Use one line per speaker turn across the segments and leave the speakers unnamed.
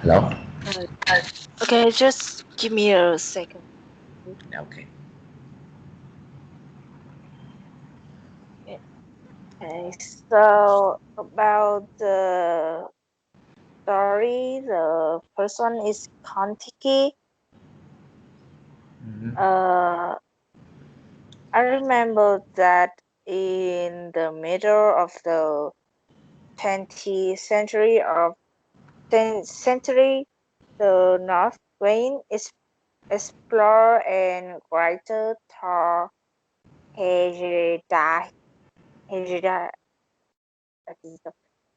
Hello?
Uh, okay, just give me a second.
Okay.
Okay, so about the story, the first one is Kontiki.
Mm-hmm.
Uh, I remember that in the middle of the 20th century of 10th century, the North Wayne is explorer and writer Thor Heyerdahl Heyerdahl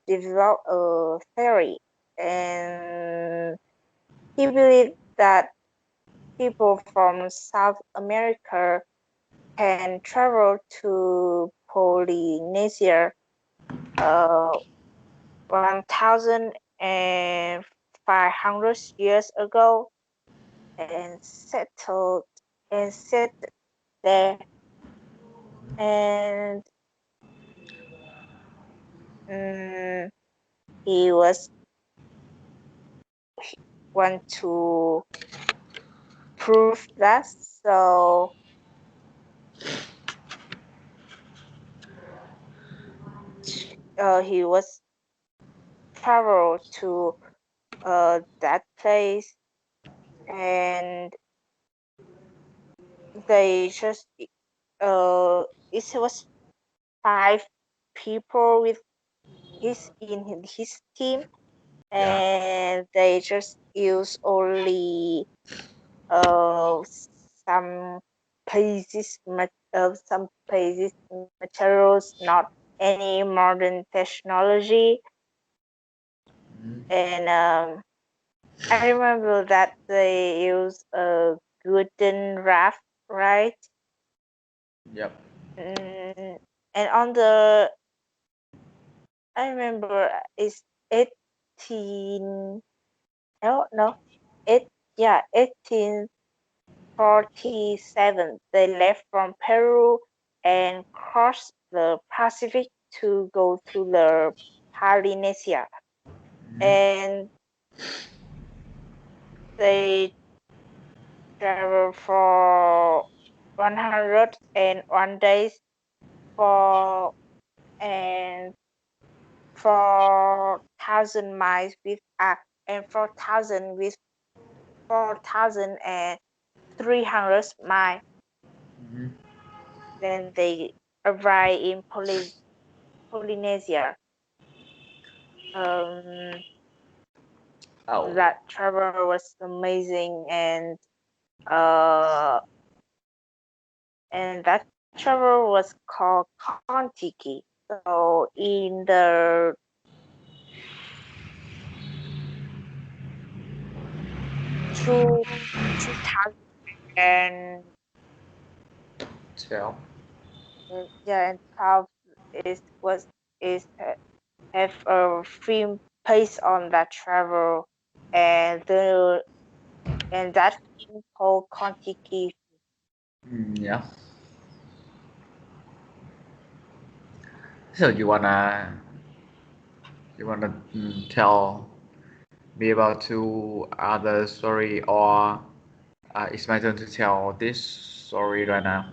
developed a theory, and he believed that people from South America can travel to Polynesia 1,500 years ago and settled and set there, and um, he was want to prove that. So he was travel to that place, and they just it was 5 people with his team,
Yeah.
and they just use only uh some some places materials, not any modern technology.
Mm-hmm.
And I remember that they use a wooden raft, right?
Yep.
Mm, and on the I remember it's 18 no, it yeah 1847 they left from Peru and crossed the Pacific to go to the Polynesia,
Mm-hmm.
and they traveled for 101 days for and 4,000 miles with and 4,300 miles.
Mm-hmm.
Then they arrived in Polynesia. Um,
Oh.
that travel was amazing, uh, and that travel was called Kontiki. So in the two 2000
Tell.
yeah, and 12 is was is have a film based on that travel, and the and that film called Kontiki.
Yeah. So you wanna tell me about two other story, or it's my turn to tell this story right now?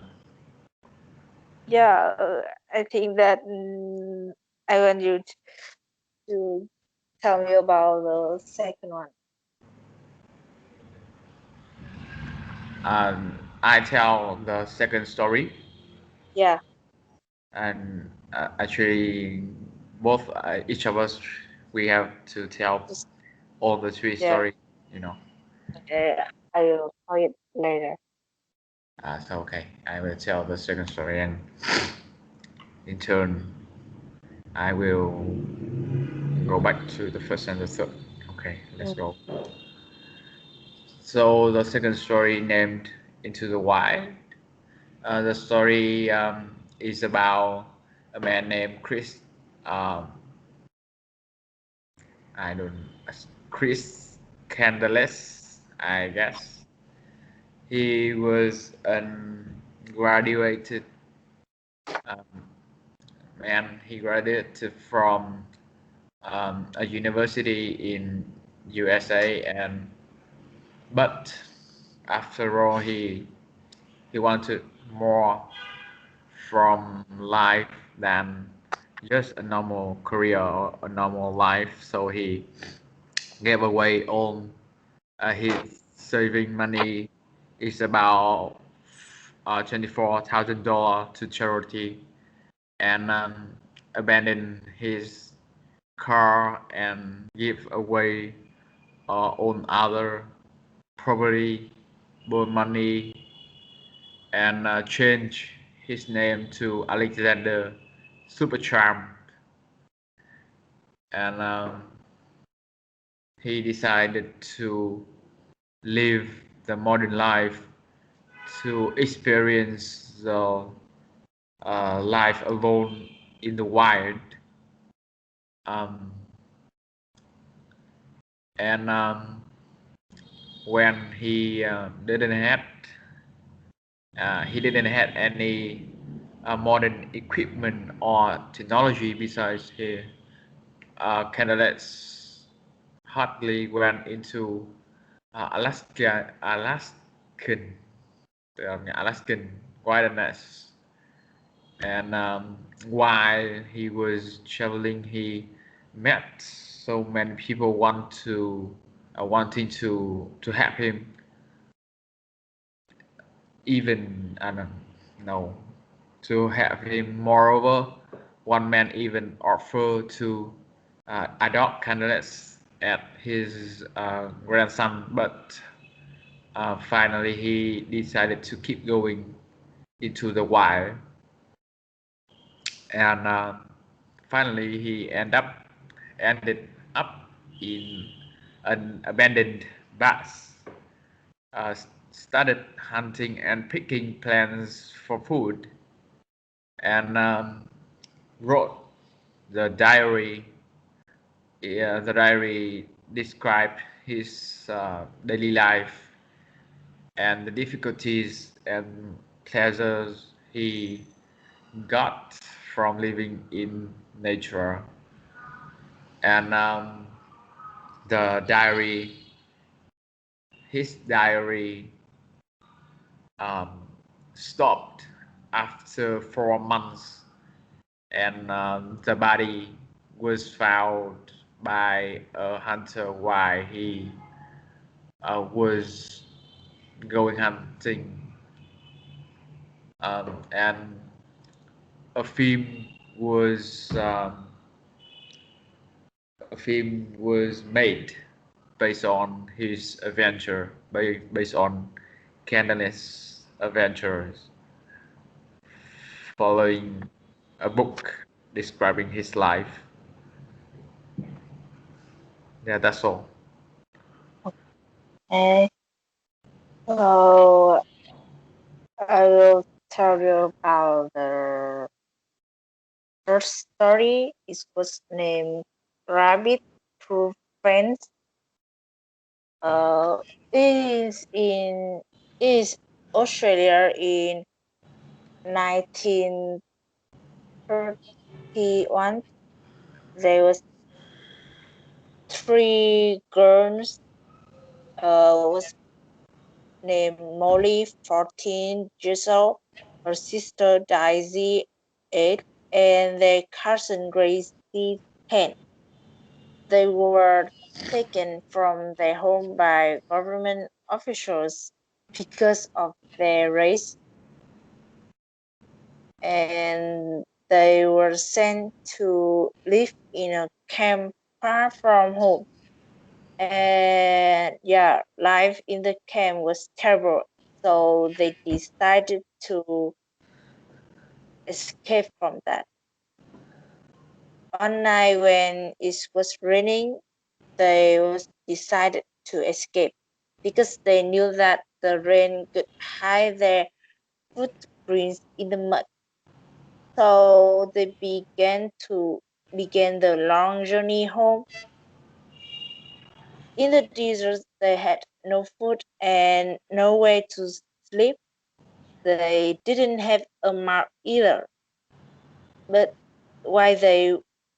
Yeah, I think that I want you to tell me about the second one.
I tell the second story,
Yeah,
and actually, both each of us, we have to tell
just
all the three
yeah.
story. You know.
I will tell it later.
So okay, I will tell the second story, and in turn, I will go back to the first and the third. Okay, let's
Mm,
go. So the second story named Into the Wild. The story is about a man named Chris. Um, I don't Chris Candeles, I guess. He was a graduated um, man. He graduated from a university in USA, but after all he wanted more from life than just a normal career or a normal life, so he gave away all his saving money is about $24,000 to charity, and abandoned his car and give away all other property, borrow money, and change his name to Alexander Supertramp. And he decided to live the modern life to experience the life alone in the wild. Um, and when he didn't have any modern equipment or technology besides his candidates hardly went into Alaskan Alaskan wilderness, and while he was traveling, he met so many people wanting to help him. Even I don't know to help him. Moreover, one man even offered to adopt candidates at his grandson, but finally he decided to keep going into the wild, and finally he ended up in an abandoned bus. Uh, Started hunting and picking plants for food, and wrote the diary. Yeah, the diary described his daily life and the difficulties and pleasures he got from living in nature. And the diary, his diary, um, stopped after 4 months, and the body was found by a hunter while he was going hunting, and a film was um, a film was made based on his adventure, based on Candace's adventures, following a book describing his life. Yeah, that's all.
And so I will tell you about the first story. It was named Rabbit Proof Fence. Uh, it is Australia in 1931. There was three girls. Was named Molly, 14 years old. Her sister Daisy, 8, and their cousin Gracie, 10. They were taken from their home by government officials because of their race, and they were sent to live in a camp far from home. And yeah, life in the camp was terrible, so they decided to escape from that. One night when it was raining, they was decided to escape because they knew that the rain could hide their footprints in the mud. So they began the long journey home. In the desert, they had no food and no way to sleep. They didn't have a map either. But while they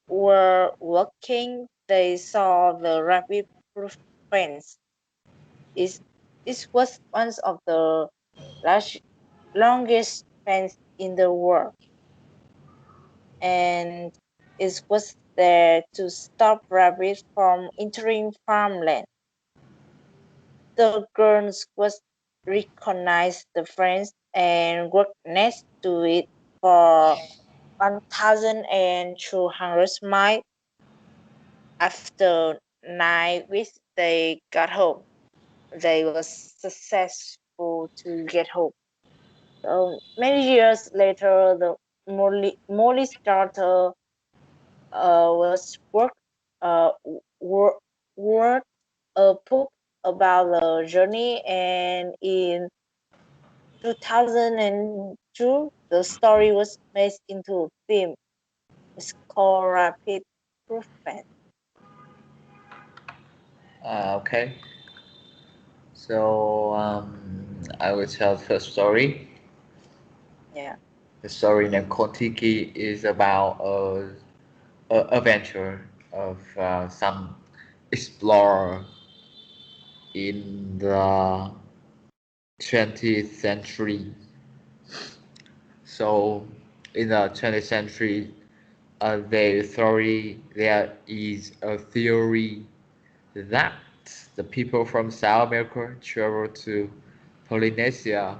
were walking, they saw the rabbit proof fence. This was one of the longest fence in the world, and it was there to stop rabbits from entering farmland. The girls was recognized the fence and worked next to it for 1,200 miles. After 9 weeks, they got home. They were successful to get home. So many years later, the Molly's daughter was uh, wor- wrote a book about the journey, and in 2002, the story was made into a film. It's called Rapid Improvement.
Okay. So I will tell the first story.
Yeah.
The story named Kontiki is about a adventure of some explorer in the 20th century. So in the 20th century, there is a theory that the people from South America traveled to Polynesia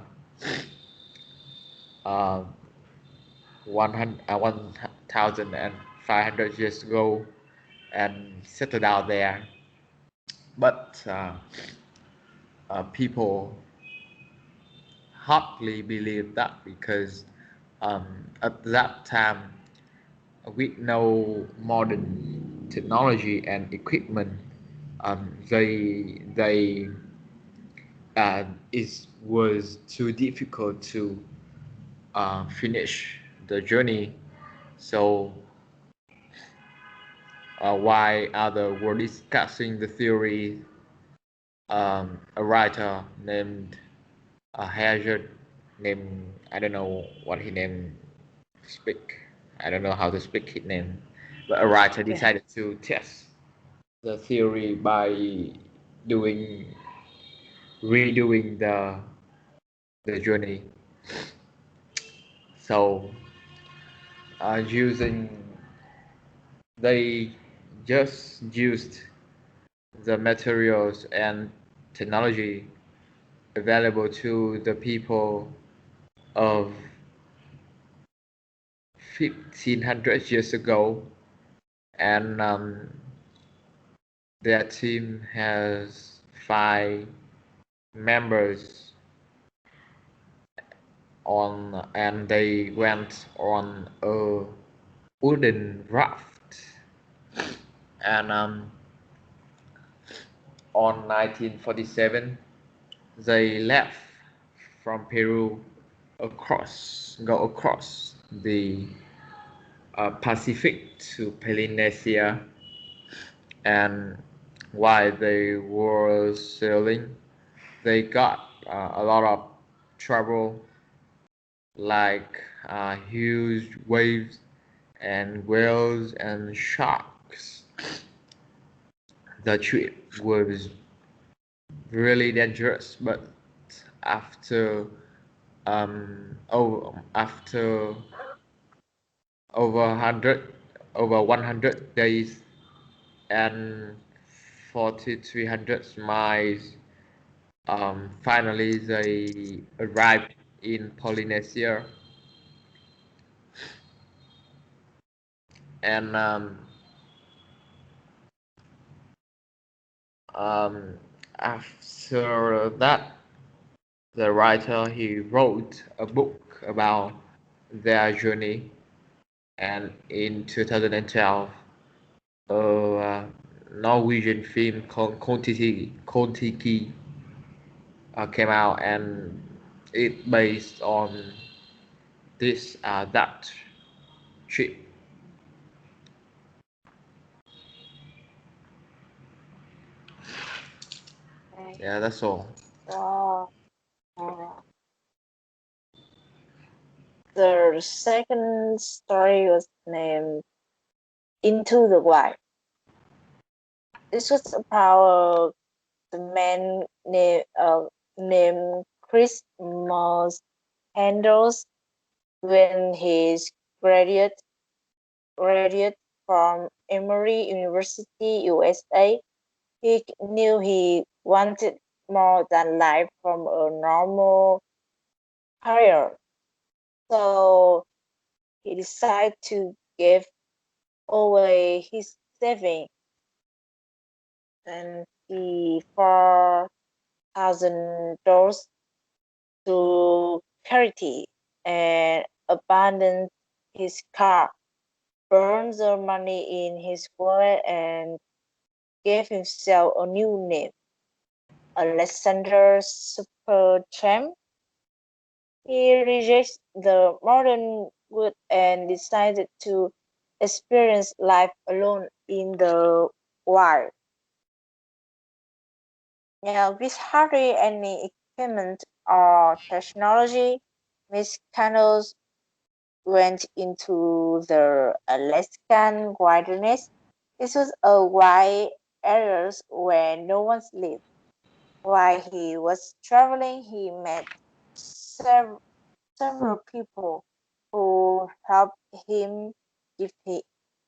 1,500 years ago and settled down there. But people hardly believe that because at that time, with no modern technology and equipment, they it was too difficult to finish the journey. So while others were discussing the theory, a writer named Hazard, named I don't know what he named speak. I don't know how to speak his name, but a writer
Yeah.
decided to test the theory by doing redoing the journey. So using they just used the materials and technology available to the people of 1500 years ago, and their team has 5 members on, and they went on a wooden raft, and on 1947 they left from Peru go across the Pacific to Polynesia, and while they were sailing, they got a lot of trouble, like huge waves and whales and sharks. The trip was really dangerous, but after after over 100 days and 4,300 miles, finally they arrived in Polynesia, and um, after that, the writer he wrote a book about their journey, and in 2012, a Norwegian film called Kon-Tiki came out, and it based on this that trip.
Okay.
Yeah, that's all.
So, uh, the second story was named Into the Wild. this was about the man named Chris Moss Handles when he's graduate from Emory University, USA. He knew he wanted more than life from a normal career. So he decided to give away his savings and the $4,000 to charity and abandoned his car, burned the money in his wallet, and gave himself a new name, Alexander Supertramp. He rejected the modern world and decided to experience life alone in the wild. Now, with hardly any equipment or technology, Miss Candles went into the Alaskan wilderness. This was a wide area where no one lived. While he was traveling, he met several people who helped him, give he,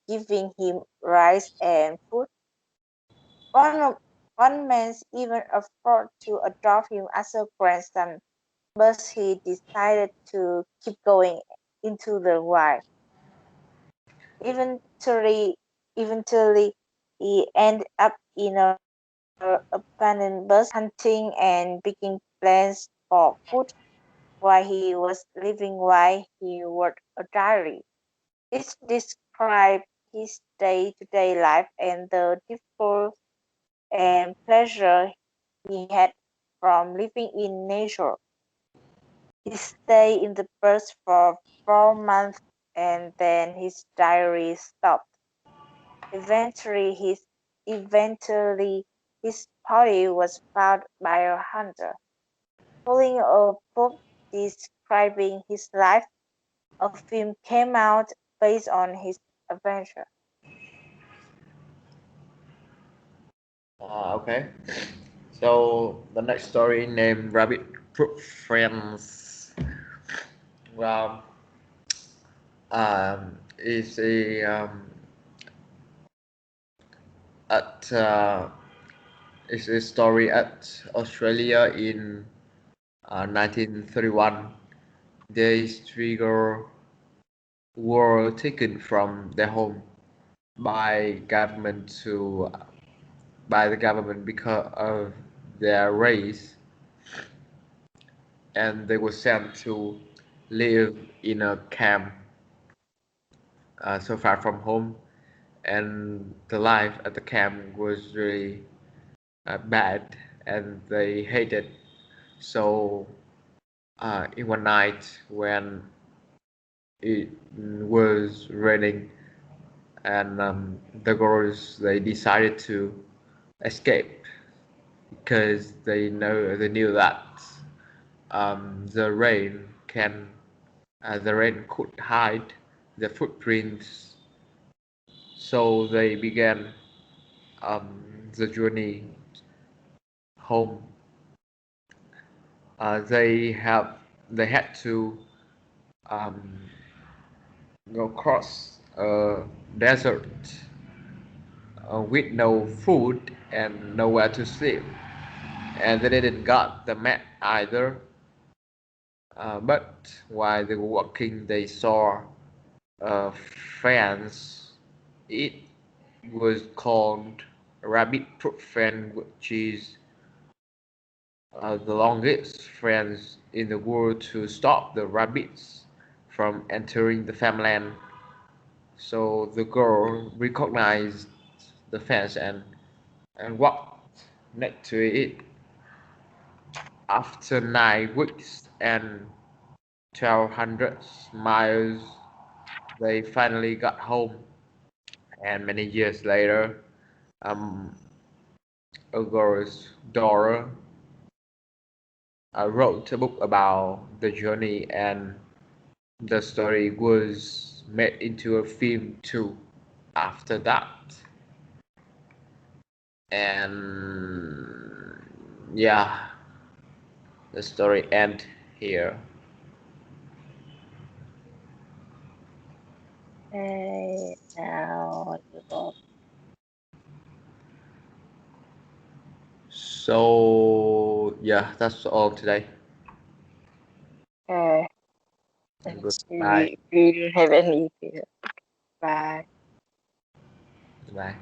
giving him rice and food. One, of, one man even offered to adopt him as a grandson, but he decided to keep going into the wild. Eventually, eventually, he ended up in a abandoned bus hunting and picking plants for food while he was living while he wrote a diary. It described his day-to-day life and the difficult and pleasure he had from living in nature. He stayed in the bus for 4 months and then his diary stopped. Eventually his body was found by a hunter. Following a book describing his life, a film came out based on his adventure.
Okay. So the next story named Rabbit Proof Friends. Well, is a at is a story at Australia in 1931. These three girls were taken from their home by government to by the government because of their race, and they were sent to live in a camp so far from home, and the life at the camp was really bad, and they hated. So in one night when it was raining, and the girls they decided to escape because they knew that the rain can the rain could hide the footprints. So they began the journey home. They had to um, go across a desert with no food and nowhere to sleep, and they didn't got the map either. But while they were walking, they saw a fence. It was called Rabbit Proof Fence, which is the longest fence in the world to stop the rabbits from entering the farmland. So the girl recognized the fence and walked next to it. After 9 weeks and 1,200 miles, they finally got home. And many years later, um, a girl's daughter wrote a book about the journey, and the story was made into a film too after that. And yeah, the story ends here.
Okay, now you go.
So yeah, that's all today.
Okay,
Goodbye.
we don't have any. Bye.
Bye.